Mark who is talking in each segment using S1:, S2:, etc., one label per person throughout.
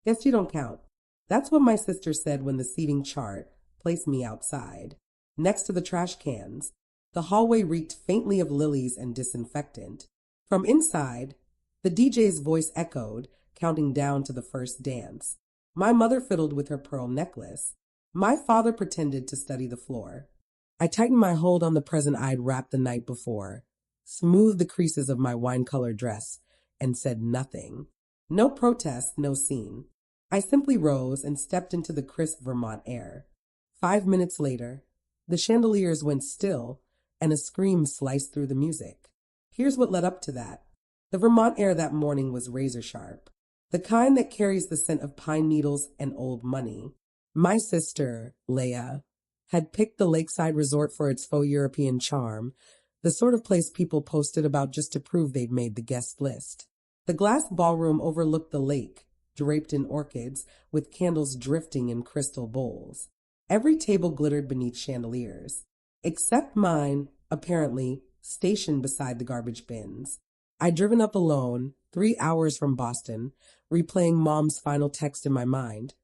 S1: Guess you don't count. That's what my sister said when the seating chart placed me outside, next to the trash cans. The hallway reeked faintly of lilies and disinfectant. From inside, the DJ's voice echoed, counting down to the first dance. My mother fiddled with her pearl necklace. My father pretended to study the floor. I tightened my hold on the present I'd wrapped the night before, smoothed the creases of my wine-colored dress, and said nothing. No protest, no scene. I simply rose and stepped into the crisp Vermont air. 5 minutes later, the chandeliers went still, and a scream sliced through the music. Here's what led up to that. The Vermont air that morning was razor sharp, the kind that carries the scent of pine needles and old money. My sister, Leia, had picked the lakeside resort for its faux European charm, the sort of place people posted about just to prove they'd made the guest list. The glass ballroom overlooked the lake, draped in orchids, with candles drifting in crystal bowls. Every table glittered beneath chandeliers, except mine, apparently, stationed beside the garbage bins. I'd driven up alone, 3 hours from Boston, replaying Mom's final text in my mind.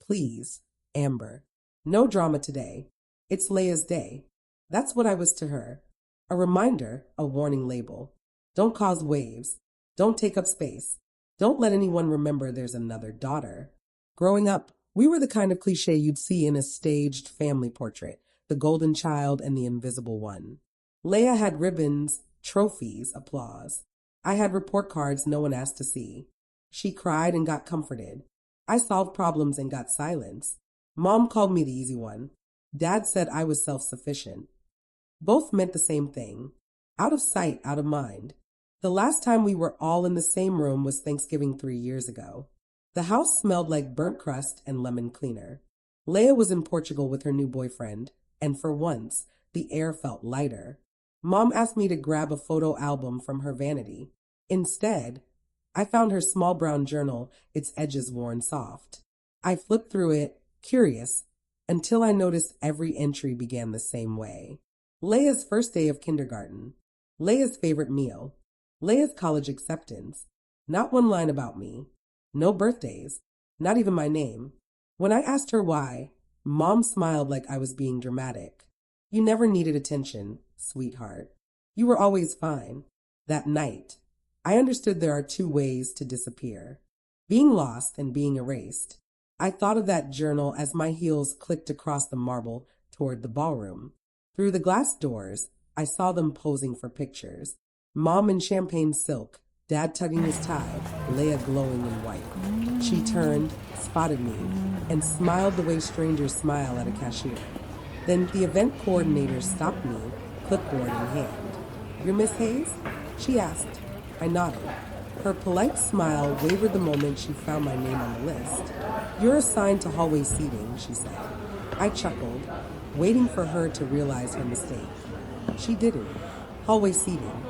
S1: Please, Amber. No drama today. It's Leia's day. That's what I was to her. A reminder, a warning label. Don't cause waves. Don't take up space. Don't let anyone remember there's another daughter. Growing up, we were the kind of cliche you'd see in a staged family portrait, the golden child and the invisible one. Leia had ribbons, trophies, applause. I had report cards no one asked to see. She cried and got comforted. I solved problems and got silence. Mom called me the easy one. Dad said I was self-sufficient. Both meant the same thing. Out of sight, out of mind. The last time we were all in the same room was Thanksgiving 3 years ago. The house smelled like burnt crust and lemon cleaner. Leia was in Portugal with her new boyfriend, and for once, the air felt lighter. Mom asked me to grab a photo album from her vanity. Instead, I found her small brown journal, its edges worn soft. I flipped through it, curious, until I noticed every entry began the same way. Leia's first day of kindergarten. Leia's favorite meal. Leia's college acceptance. Not one line about me. No birthdays. Not even my name. When I asked her why, Mom smiled like I was being dramatic. You never needed attention, sweetheart. You were always fine. That night, I understood there are two ways to disappear. Being lost and being erased. I thought of that journal as my heels clicked across the marble toward the ballroom. Through the glass doors, I saw them posing for pictures. Mom in champagne silk, Dad tugging his tie, Leia glowing in white. She turned, spotted me, and smiled the way strangers smile at a cashier. Then the event coordinator stopped me, clipboard in hand. "You're Miss Hayes?" she asked. I nodded. Her polite smile wavered the moment she found my name on the list. "You're assigned to hallway seating," she said. I chuckled, waiting for her to realize her mistake. She didn't. Hallway seating,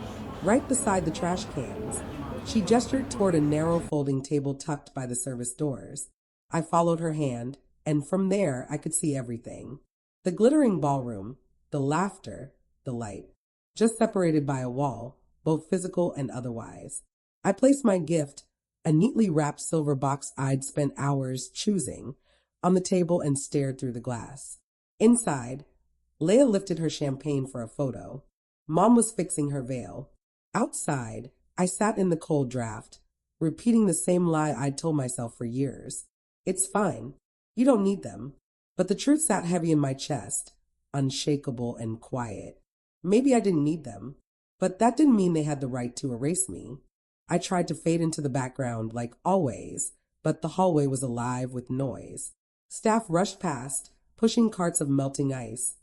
S1: right beside the trash cans. She gestured toward a narrow folding table tucked by the service doors. I followed her hand, and from there I could see everything. The glittering ballroom, the laughter, the light, just separated by a wall, both physical and otherwise. I placed my gift, a neatly wrapped silver box I'd spent hours choosing, on the table and stared through the glass. Inside, Leia lifted her champagne for a photo. Mom was fixing her veil. Outside, I sat in the cold draft, repeating the same lie I'd told myself for years. It's fine. You don't need them. But the truth sat heavy in my chest, unshakable and quiet. Maybe I didn't need them, but that didn't mean they had the right to erase me. I tried to fade into the background like always, but the hallway was alive with noise. Staff rushed past, pushing carts of melting ice,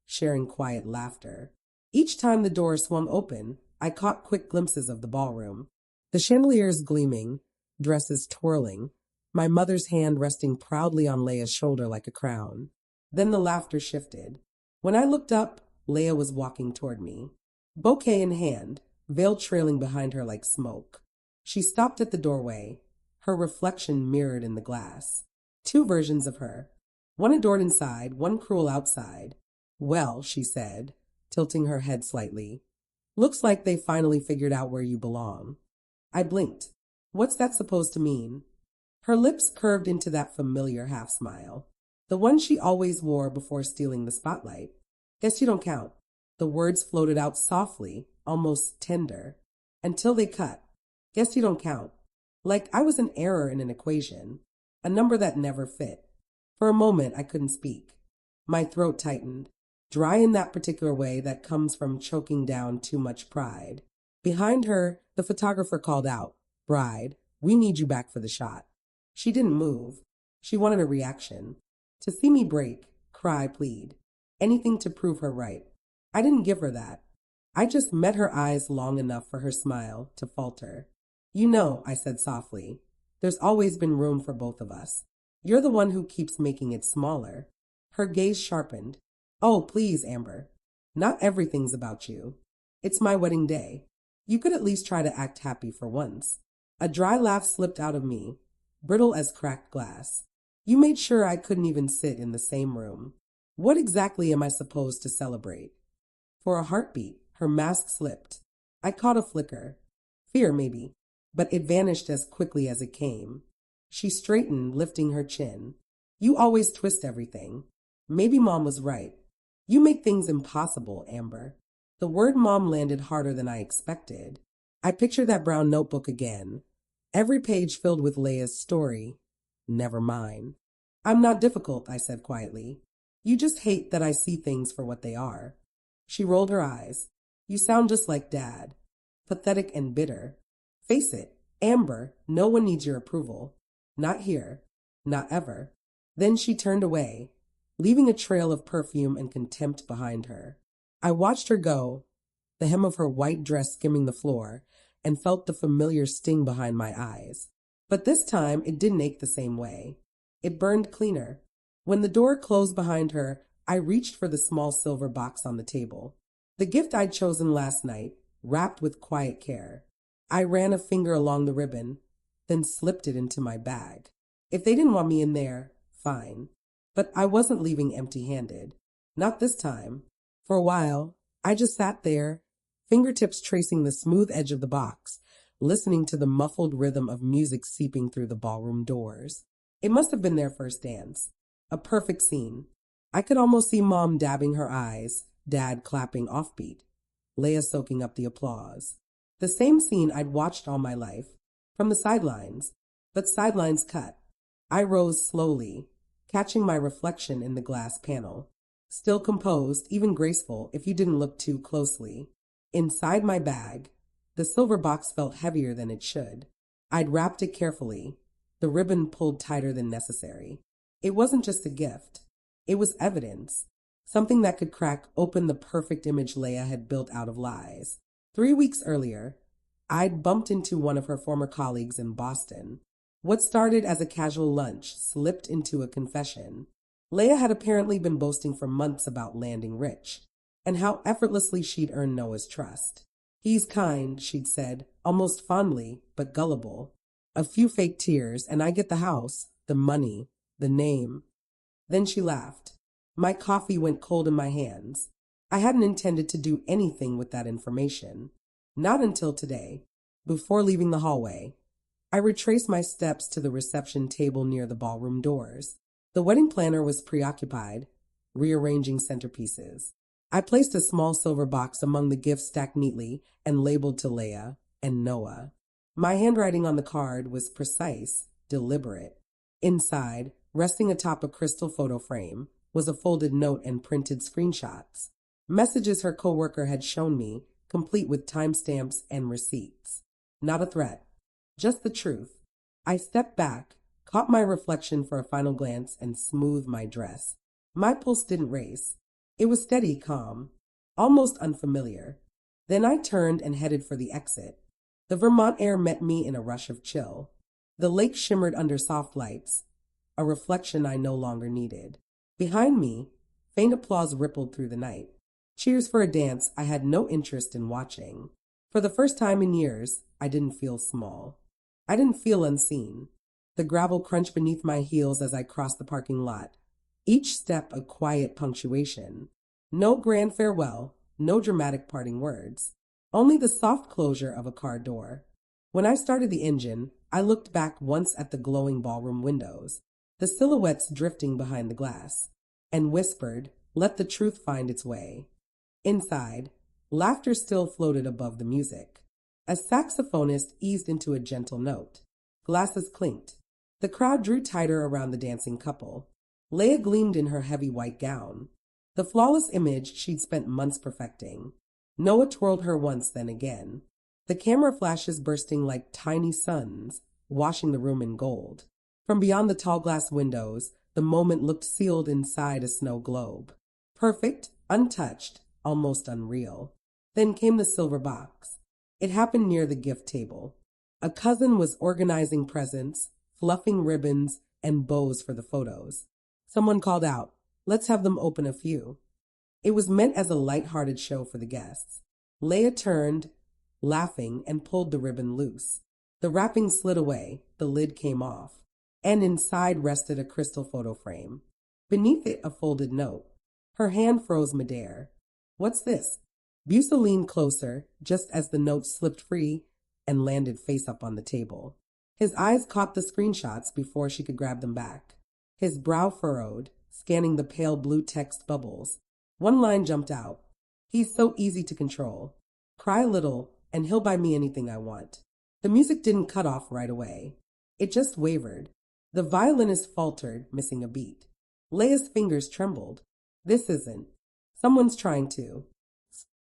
S1: sharing quiet laughter. Each time the door swung open, I caught quick glimpses of the ballroom. The chandeliers gleaming, dresses twirling, my mother's hand resting proudly on Leia's shoulder like a crown. Then the laughter shifted. When I looked up, Leia was walking toward me, bouquet in hand, veil trailing behind her like smoke. She stopped at the doorway, her reflection mirrored in the glass. Two versions of her, one adored inside, one cruel outside. "Well," she said, tilting her head slightly, "looks like they finally figured out where you belong." I blinked. What's that supposed to mean? Her lips curved into that familiar half smile, the one she always wore before stealing the spotlight. Guess you don't count. The words floated out softly, almost tender, until they cut. Guess you don't count. Like I was an error in an equation, a number that never fit. For a moment, I couldn't speak. My throat tightened, dry in that particular way that comes from choking down too much pride. Behind her, the photographer called out, "Bride, we need you back for the shot." She didn't move. She wanted a reaction. To see me break, cry, plead. Anything to prove her right. I didn't give her that. I just met her eyes long enough for her smile to falter. "You know," I said softly, "there's always been room for both of us. You're the one who keeps making it smaller." Her gaze sharpened. "Oh, please, Amber. Not everything's about you. It's my wedding day. You could at least try to act happy for once." A dry laugh slipped out of me, brittle as cracked glass. "You made sure I couldn't even sit in the same room. What exactly am I supposed to celebrate?" For a heartbeat, her mask slipped. I caught a flicker. Fear, maybe, but it vanished as quickly as it came. She straightened, lifting her chin. "You always twist everything. Maybe Mom was right. You make things impossible, Amber." The word Mom landed harder than I expected. I pictured that brown notebook again, every page filled with Leia's story. Never mine. "I'm not difficult," I said quietly. "You just hate that I see things for what they are." She rolled her eyes. "You sound just like Dad. Pathetic and bitter. Face it, Amber, no one needs your approval. Not here. Not ever." Then she turned away, leaving a trail of perfume and contempt behind her. I watched her go, the hem of her white dress skimming the floor, and felt the familiar sting behind my eyes. But this time it didn't ache the same way. It burned cleaner. When the door closed behind her, I reached for the small silver box on the table. The gift I'd chosen last night, wrapped with quiet care. I ran a finger along the ribbon, then slipped it into my bag. If they didn't want me in there, fine. But I wasn't leaving empty-handed. Not this time. For a while, I just sat there, fingertips tracing the smooth edge of the box, listening to the muffled rhythm of music seeping through the ballroom doors. It must have been their first dance. A perfect scene. I could almost see Mom dabbing her eyes, Dad clapping offbeat, Leia soaking up the applause. The same scene I'd watched all my life, from the sidelines, but sidelines cut. I rose slowly, catching my reflection in the glass panel. Still composed, even graceful if you didn't look too closely. Inside my bag, the silver box felt heavier than it should. I'd wrapped it carefully, the ribbon pulled tighter than necessary. It wasn't just a gift. It was evidence, something that could crack open the perfect image Leia had built out of lies. 3 weeks earlier, I'd bumped into one of her former colleagues in Boston. What started as a casual lunch slipped into a confession. Leia had apparently been boasting for months about landing rich, and how effortlessly she'd earned Noah's trust. "He's kind," she'd said, almost fondly, but gullible. "A few fake tears, and I get the house, the money, the name." Then she laughed. My coffee went cold in my hands. I hadn't intended to do anything with that information. Not until today. Before leaving the hallway, I retraced my steps to the reception table near the ballroom doors. The wedding planner was preoccupied, rearranging centerpieces. I placed a small silver box among the gifts stacked neatly and labeled to Leia and Noah. My handwriting on the card was precise, deliberate. Inside, resting atop a crystal photo frame, was a folded note and printed screenshots. Messages her coworker had shown me, complete with timestamps and receipts. Not a threat, just the truth. I stepped back, caught my reflection for a final glance, and smoothed my dress. My pulse didn't race. It was steady, calm, almost unfamiliar. Then I turned and headed for the exit. The Vermont air met me in a rush of chill. The lake shimmered under soft lights, a reflection I no longer needed. Behind me, faint applause rippled through the night. Cheers for a dance I had no interest in watching. For the first time in years, I didn't feel small. I didn't feel unseen. The gravel crunched beneath my heels as I crossed the parking lot, each step a quiet punctuation. No grand farewell, no dramatic parting words, only the soft closure of a car door. When I started the engine, I looked back once at the glowing ballroom windows, the silhouettes drifting behind the glass, and whispered, "Let the truth find its way." Inside, laughter still floated above the music. A saxophonist eased into a gentle note. Glasses clinked. The crowd drew tighter around the dancing couple. Leia gleamed in her heavy white gown, the flawless image she'd spent months perfecting. Noah twirled her once, then again, the camera flashes bursting like tiny suns, washing the room in gold. From beyond the tall glass windows, the moment looked sealed inside a snow globe. Perfect, untouched, almost unreal. Then came the silver box. It happened near the gift table. A cousin was organizing presents, fluffing ribbons, and bows for the photos. Someone called out, "Let's have them open a few." It was meant as a light-hearted show for the guests. Leia turned, laughing, and pulled the ribbon loose. The wrapping slid away, the lid came off, and inside rested a crystal photo frame. Beneath it, a folded note. Her hand froze midair. "What's this?" Busa leaned closer, just as the note slipped free and landed face up on the table. His eyes caught the screenshots before she could grab them back. His brow furrowed, scanning the pale blue text bubbles. One line jumped out. "He's so easy to control. Cry a little, and he'll buy me anything I want." The music didn't cut off right away. It just wavered. The violinist faltered, missing a beat. Leia's fingers trembled. "This isn't. Someone's trying to."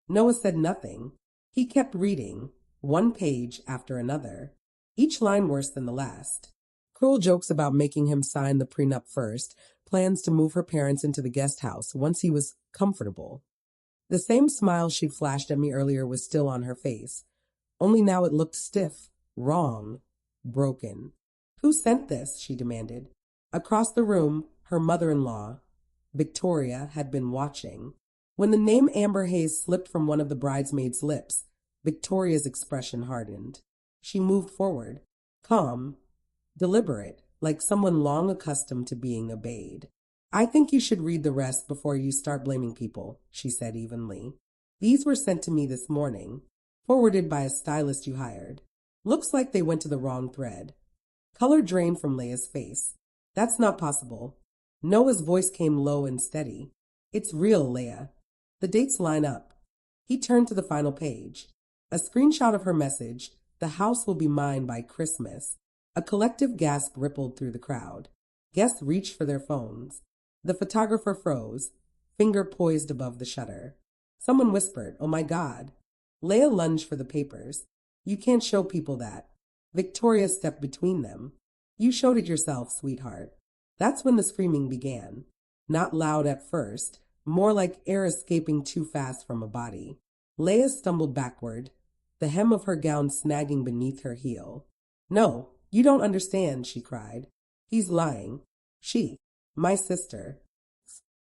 S1: Noah said nothing. He kept reading, one page after another, each line worse than the last. Cruel jokes about making him sign the prenup first, plans to move her parents into the guest house once he was comfortable. The same smile she flashed at me earlier was still on her face, only now it looked stiff, wrong, broken. "Who sent this?" she demanded. Across the room, her mother-in-law, Victoria, had been watching. When the name Amber Hayes slipped from one of the bridesmaids' lips, Victoria's expression hardened. She moved forward, calm, deliberate, like someone long accustomed to being obeyed. "I think you should read the rest before you start blaming people," she said evenly. "These were sent to me this morning, forwarded by a stylist you hired. Looks like they went to the wrong thread." Color drained from Leia's face. "That's not possible." Noah's voice came low and steady. "It's real, Leia. The dates line up." He turned to the final page. A screenshot of her message, "The house will be mine by Christmas." A collective gasp rippled through the crowd. Guests reached for their phones. The photographer froze, finger poised above the shutter. Someone whispered, "Oh my God." Leia lunged for the papers. "You can't show people that." Victoria stepped between them. "You showed it yourself, sweetheart." That's when the screaming began. Not loud at first, more like air escaping too fast from a body. Leia stumbled backward, the hem of her gown snagging beneath her heel. "No, you don't understand," she cried. "He's lying. My sister.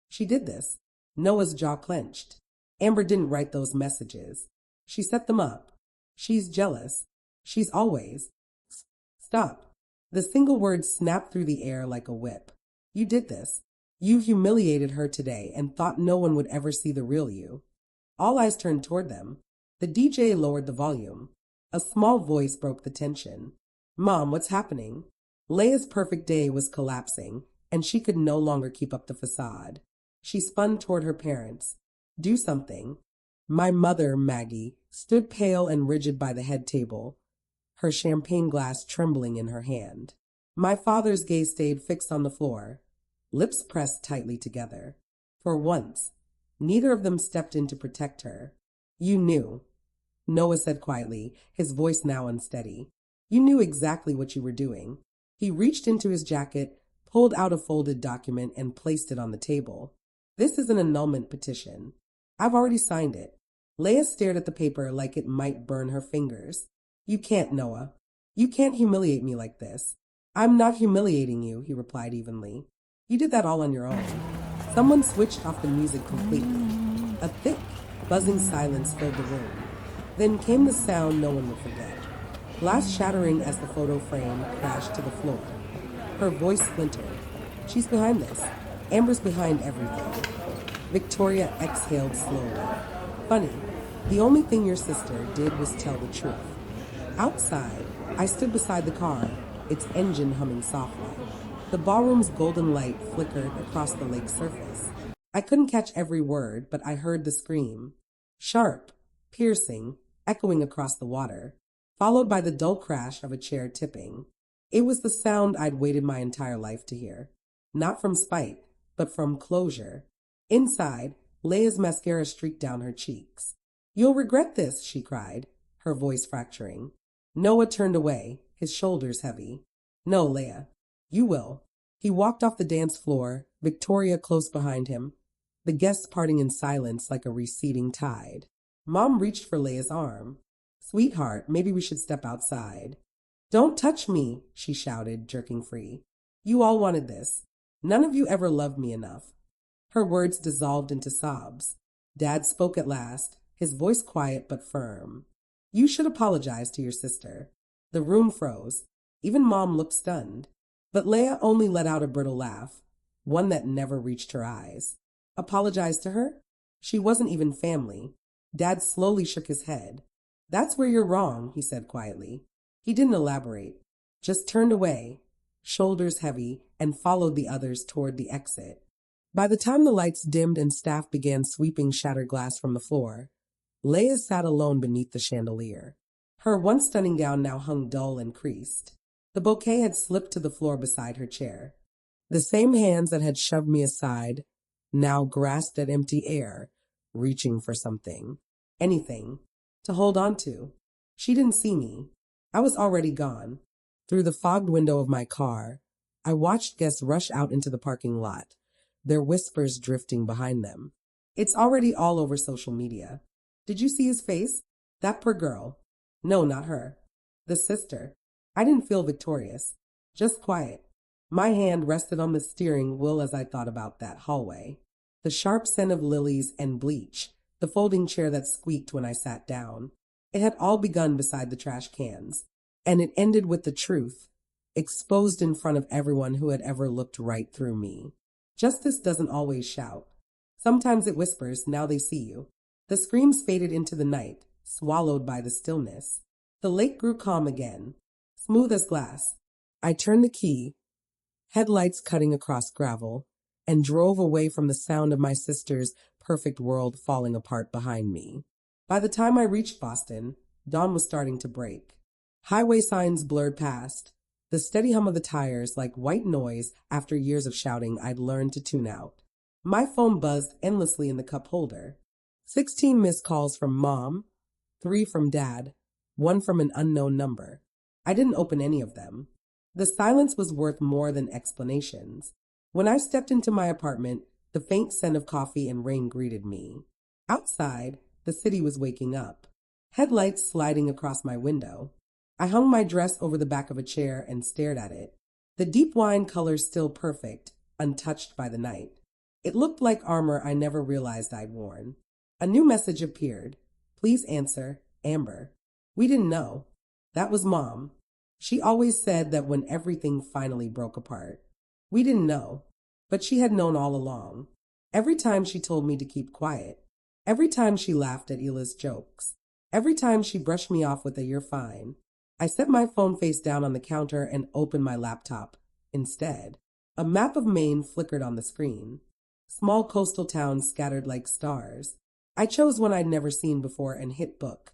S1: She did this." Noah's jaw clenched. "Amber didn't write those messages. She set them up. She's jealous. She's always." "Stop." The single word snapped through the air like a whip. "You did this. You humiliated her today and thought no one would ever see the real you." All eyes turned toward them. The DJ lowered the volume. A small voice broke the tension. "Mom, what's happening?" Leia's perfect day was collapsing, and she could no longer keep up the facade. She spun toward her parents. "Do something." My mother, Maggie, stood pale and rigid by the head table, her champagne glass trembling in her hand. My father's gaze stayed fixed on the floor, lips pressed tightly together. For once, neither of them stepped in to protect her. "You knew," Noah said quietly, his voice now unsteady. "You knew exactly what you were doing." He reached into his jacket, pulled out a folded document, and placed it on the table. "This is an annulment petition. I've already signed it." Leia stared at the paper like it might burn her fingers. "You can't, Noah. You can't humiliate me like this." "I'm not humiliating you," he replied evenly. "You did that all on your own." Someone switched off the music completely. A thick, buzzing silence filled the room. Then came the sound no one would forget. Glass shattering as the photo frame crashed to the floor. Her voice splintered. "She's behind this. Amber's behind everything." Victoria exhaled slowly. "Funny, the only thing your sister did was tell the truth." Outside, I stood beside the car, its engine humming softly. The ballroom's golden light flickered across the lake's surface. I couldn't catch every word, but I heard the scream. Sharp, piercing, echoing across the water, followed by the dull crash of a chair tipping. It was the sound I'd waited my entire life to hear. Not from spite, but from closure. Inside, Leia's mascara streaked down her cheeks. You'll regret this, she cried, her voice fracturing. Noah turned away, his shoulders heavy. No, Leia, you will. He walked off the dance floor, Victoria close behind him, the guests parting in silence like a receding tide. Mom reached for Leia's arm. Sweetheart, maybe we should step outside. Don't touch me, she shouted, jerking free. You all wanted this. None of you ever loved me enough. Her words dissolved into sobs. Dad spoke at last, his voice quiet but firm. You should apologize to your sister. The room froze. Even Mom looked stunned. But Leia only let out a brittle laugh, one that never reached her eyes. Apologize to her? She wasn't even family. Dad slowly shook his head. That's where you're wrong, he said quietly. He didn't elaborate, just turned away, shoulders heavy, and followed the others toward the exit. By the time the lights dimmed and staff began sweeping shattered glass from the floor, Leia sat alone beneath the chandelier. Her once stunning gown now hung dull and creased. The bouquet had slipped to the floor beside her chair. The same hands that had shoved me aside now grasped at empty air, reaching for something, anything, to hold on to. She didn't see me. I was already gone. Through the fogged window of my car, I watched guests rush out into the parking lot, their whispers drifting behind them. It's already all over social media. Did you see his face? That poor girl. No, not her. The sister. I didn't feel victorious, just quiet. My hand rested on the steering wheel as I thought about that hallway. The sharp scent of lilies and bleach, the folding chair that squeaked when I sat down. It had all begun beside the trash cans, and it ended with the truth, exposed in front of everyone who had ever looked right through me. Justice doesn't always shout. Sometimes it whispers, now they see you. The screams faded into the night, swallowed by the stillness. The lake grew calm again, smooth as glass. I turned the key, headlights cutting across gravel, and drove away from the sound of my sister's perfect world falling apart behind me. By the time I reached Boston, dawn was starting to break. Highway signs blurred past, the steady hum of the tires like white noise after years of shouting I'd learned to tune out. My phone buzzed endlessly in the cup holder. 16 missed calls from Mom, 3 from Dad, 1 from an unknown number. I didn't open any of them. The silence was worth more than explanations. When I stepped into my apartment, the faint scent of coffee and rain greeted me. Outside, the city was waking up, headlights sliding across my window. I hung my dress over the back of a chair and stared at it, the deep wine color still perfect, untouched by the night. It looked like armor I never realized I'd worn. A new message appeared. Please answer, Amber. We didn't know. That was Mom. She always said that when everything finally broke apart. We didn't know, but she had known all along. Every time she told me to keep quiet. Every time she laughed at Hila's jokes. Every time she brushed me off with a "you're fine." I set my phone face down on the counter and opened my laptop. Instead, a map of Maine flickered on the screen. Small coastal towns scattered like stars. I chose one I'd never seen before and hit book.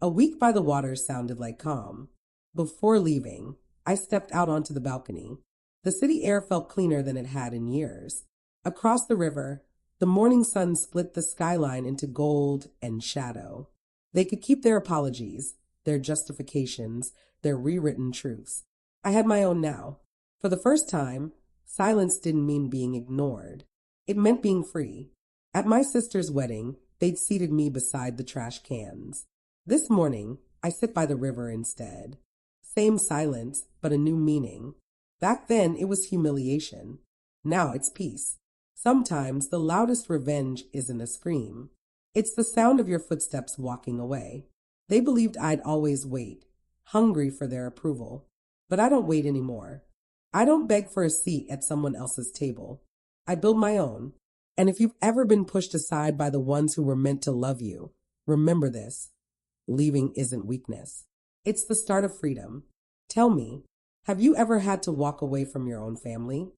S1: A week by the water sounded like calm. Before leaving, I stepped out onto the balcony. The city air felt cleaner than it had in years. Across the river, the morning sun split the skyline into gold and shadow. They could keep their apologies, their justifications, their rewritten truths. I had my own now. For the first time, silence didn't mean being ignored. It meant being free. At my sister's wedding, they'd seated me beside the trash cans. This morning, I sit by the river instead. Same silence, but a new meaning. Back then, it was humiliation. Now it's peace. Sometimes the loudest revenge isn't a scream. It's the sound of your footsteps walking away. They believed I'd always wait, hungry for their approval. But I don't wait anymore. I don't beg for a seat at someone else's table. I build my own. And if you've ever been pushed aside by the ones who were meant to love you, remember this. Leaving isn't weakness. It's the start of freedom. Tell me, have you ever had to walk away from your own family?